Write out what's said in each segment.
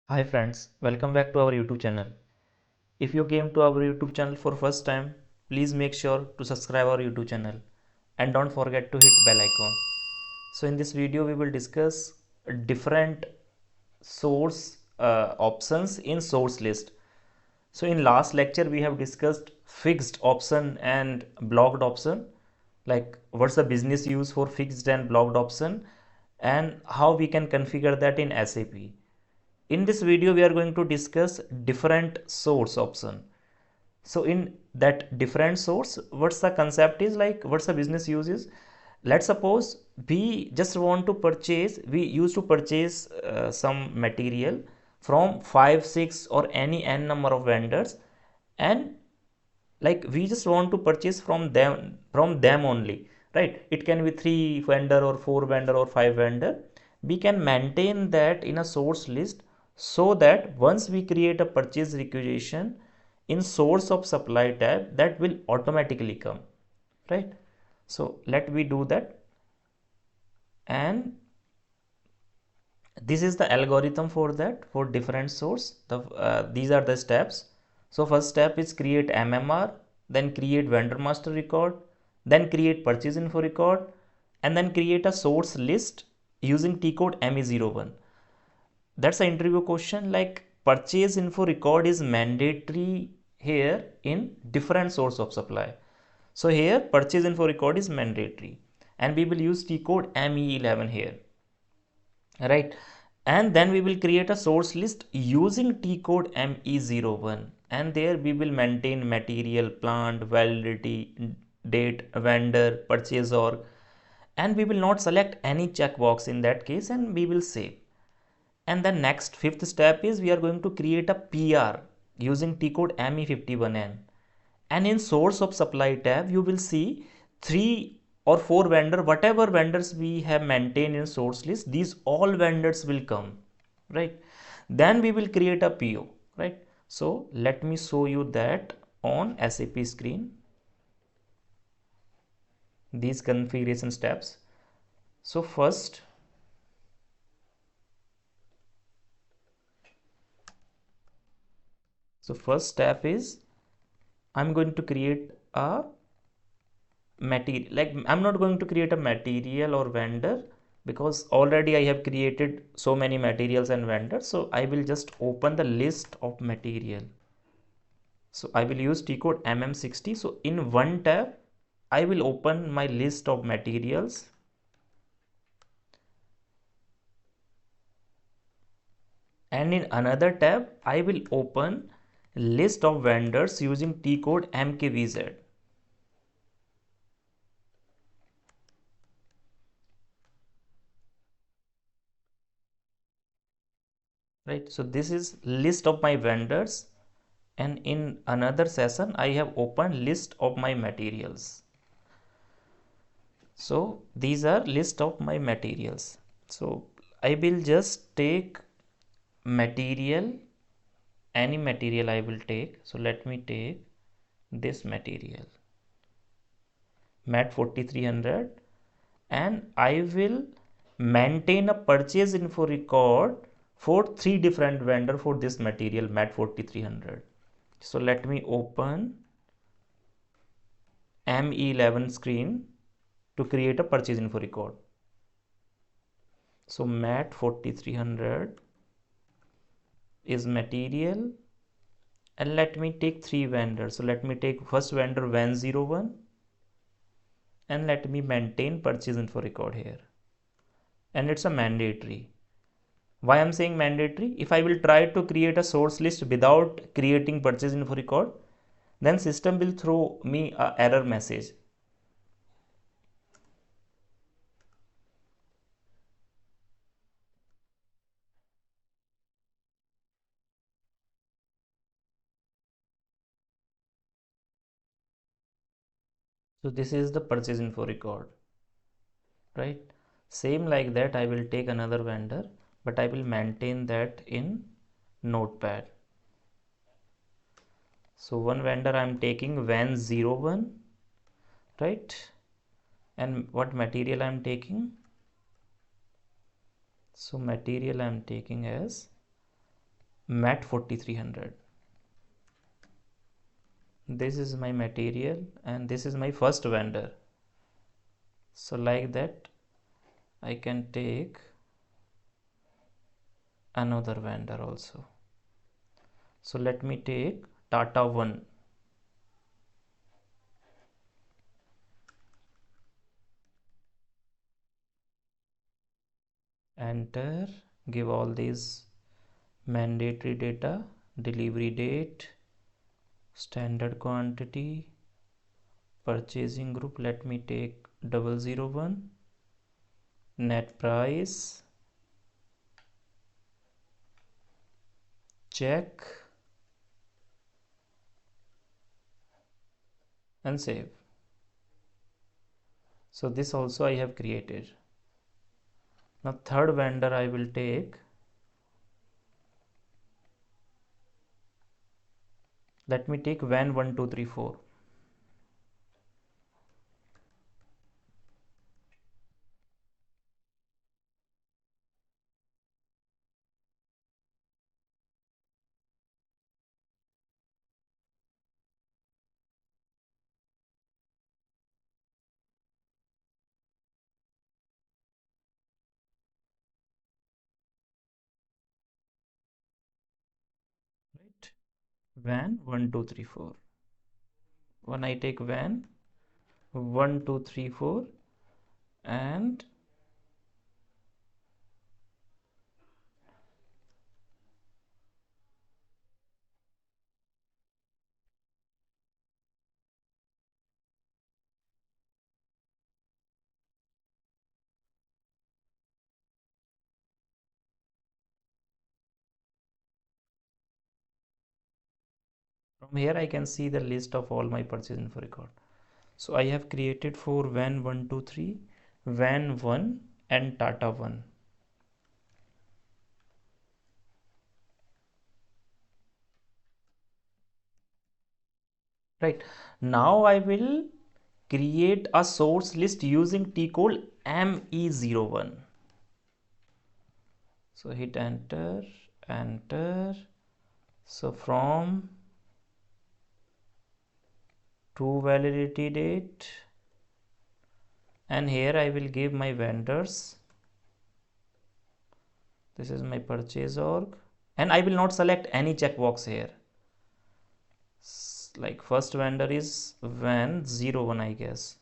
Hi friends, welcome back to our YouTube channel. If you came to our YouTube channel for first time, please make sure to subscribe our YouTube channel and don't forget to hit bell icon. So in this video we will discuss different source options in source list. So in last lecture we have discussed fixed option and blocked option, like what's the business use for fixed and blocked option and how we can configure that in SAP. In this video we are going to discuss different source option. So in that different source, what's the concept is, like what's the business use is. Let's suppose we just want to purchase, we used to purchase some material from 5 6 or any n number of vendors, and like we just want to purchase from them only, right? It can be 3 vendor or 4 vendor or 5 vendor. We can maintain that in a source list, so that once we create a purchase requisition in source of supply tab, that will automatically come, right? So let me do that. And this is the algorithm for that, for different source. These are the steps. So first step is create mmr, then create vendor master record, then create purchase info record, and then create a source list using t code me01. That's an interview question, like purchase info record is mandatory here in different source of supply. So here purchase info record is mandatory, and we will use t code me11 here, right? And then we will create a source list using t code me01, and there we will maintain material, plant, validity, date, vendor, purchase org, and we will not select any checkbox in that case, and we will save. And the next fifth step is we are going to create a PR using T code ME51N. And in source of supply tab, you will see 3 or 4 vendor, whatever vendors we have maintained in source list, these all vendors will come, right? Then we will create a PO, right? So let me show you that on SAP screen, these configuration steps. So first step is I'm going to create a material. Like I'm not going to create a material or vendor, because already I have created so many materials and vendors. So I will just open the list of material. So I will use T code MM60. So in one tab, I will open my list of materials. And in another tab, I will open list of vendors using T code MKVZ. Right, so this is list of my vendors, and in another session I have opened list of my materials. So these are list of my materials. So I will just take material, any material I will take. So let me take this material, mat 4300, and I will maintain a purchase info record for 3 different vendor for this material mat 4300. So let me open me11 screen to create a purchase info record. So mat 4300 is material, and let me take 3 vendors. So let me take first vendor van01, and let me maintain purchase info record here, and it's a mandatory. Why I'm saying mandatory? If I will try to create a source list without creating purchase info record, then system will throw me a error message. So this is the purchase info record, right? Same like that, I will take another vendor, but I will maintain that in notepad. So one vendor I'm taking van01, right? And what material I'm taking? So material I'm taking as mat 4300. This is my material and this is my first vendor. So like that I can take another vendor also. So let me take Tata 1. Enter, give all these mandatory data, delivery date, standard quantity, purchasing group. Let me take 001, net price, check and save. So this also I have created. Now third vendor I will take. Let me take van 1234. Right? Van 1234. When I take van 1234 and from here I can see the list of all my purchase info record. So I have created for van 123, van 1 and Tata 1. Right. Now I will create a source list using T code ME01. So hit enter, enter. So from to validity date, and here I will give my vendors. This is my purchase org, and I will not select any checkbox here. Like first vendor is van01, I guess.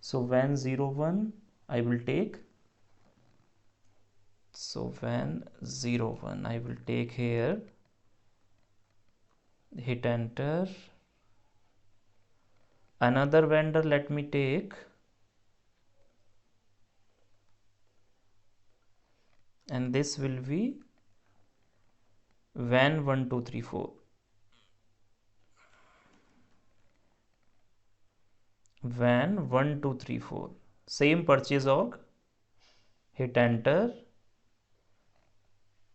So van01 I will take. So van01 I will take here, hit enter. Another vendor let me take, and this will be van 1234. Van 1234, same purchase org, hit enter.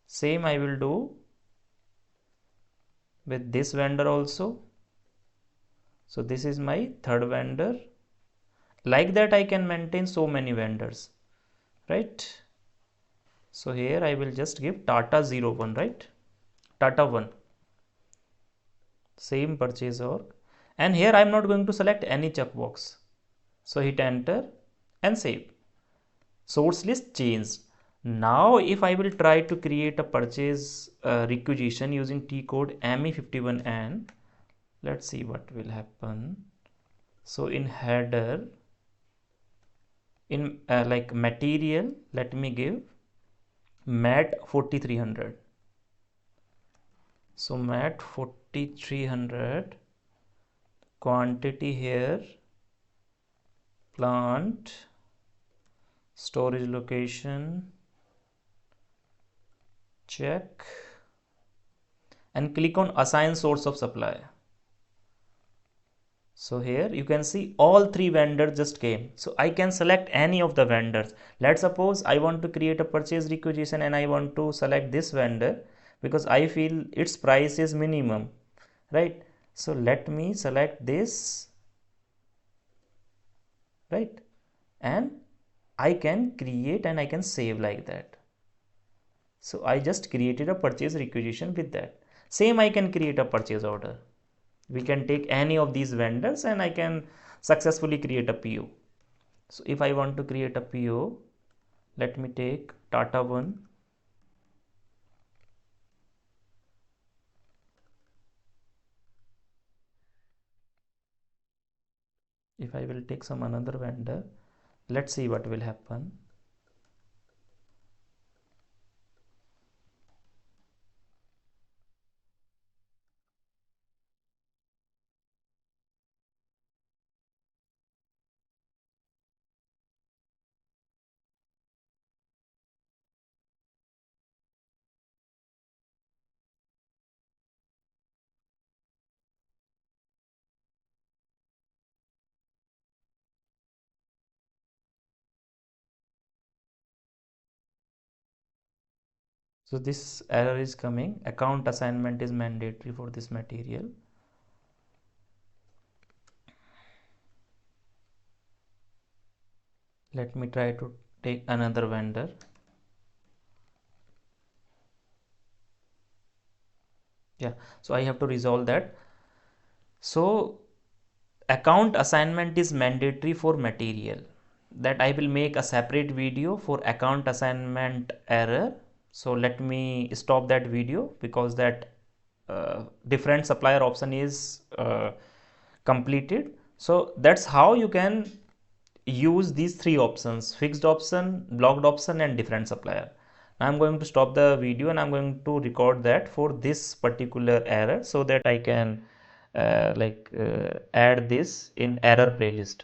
Same I will do with this vendor also. So this is my third vendor. Like that I can maintain so many vendors, right? So here I will just give Tata 01, right? Tata 1, same purchase org, and here I am not going to select any checkbox. So hit enter and save. Source list changed. Now if I will try to create a purchase requisition using T code ME51N, let's see what will happen. So in header, in like material, let me give mat 4300. So mat 4300, quantity here, plant, storage location, check, and click on assign source of supply. So here you can see all three vendors just came. So I can select any of the vendors. Let's suppose I want to create a purchase requisition and I want to select this vendor because I feel its price is minimum, right? So let me select this, right? And I can create and I can save like that. So I just created a purchase requisition with that. Same, I can create a purchase order. We can take any of these vendors and I can successfully create a PO. So if I want to create a PO, let me take Tata 1. If I will take some another vendor, let's see what will happen. So this error is coming. Account assignment is mandatory for this material. Let me try to take another vendor. Yeah, so I have to resolve that. So account assignment is mandatory for material. That I will make a separate video for account assignment error. So let me stop that video because that different supplier option is completed. So that's how you can use these three options: fixed option, blocked option, and different supplier. I'm going to stop the video and I'm going to record that for this particular error so that I can add this in error playlist.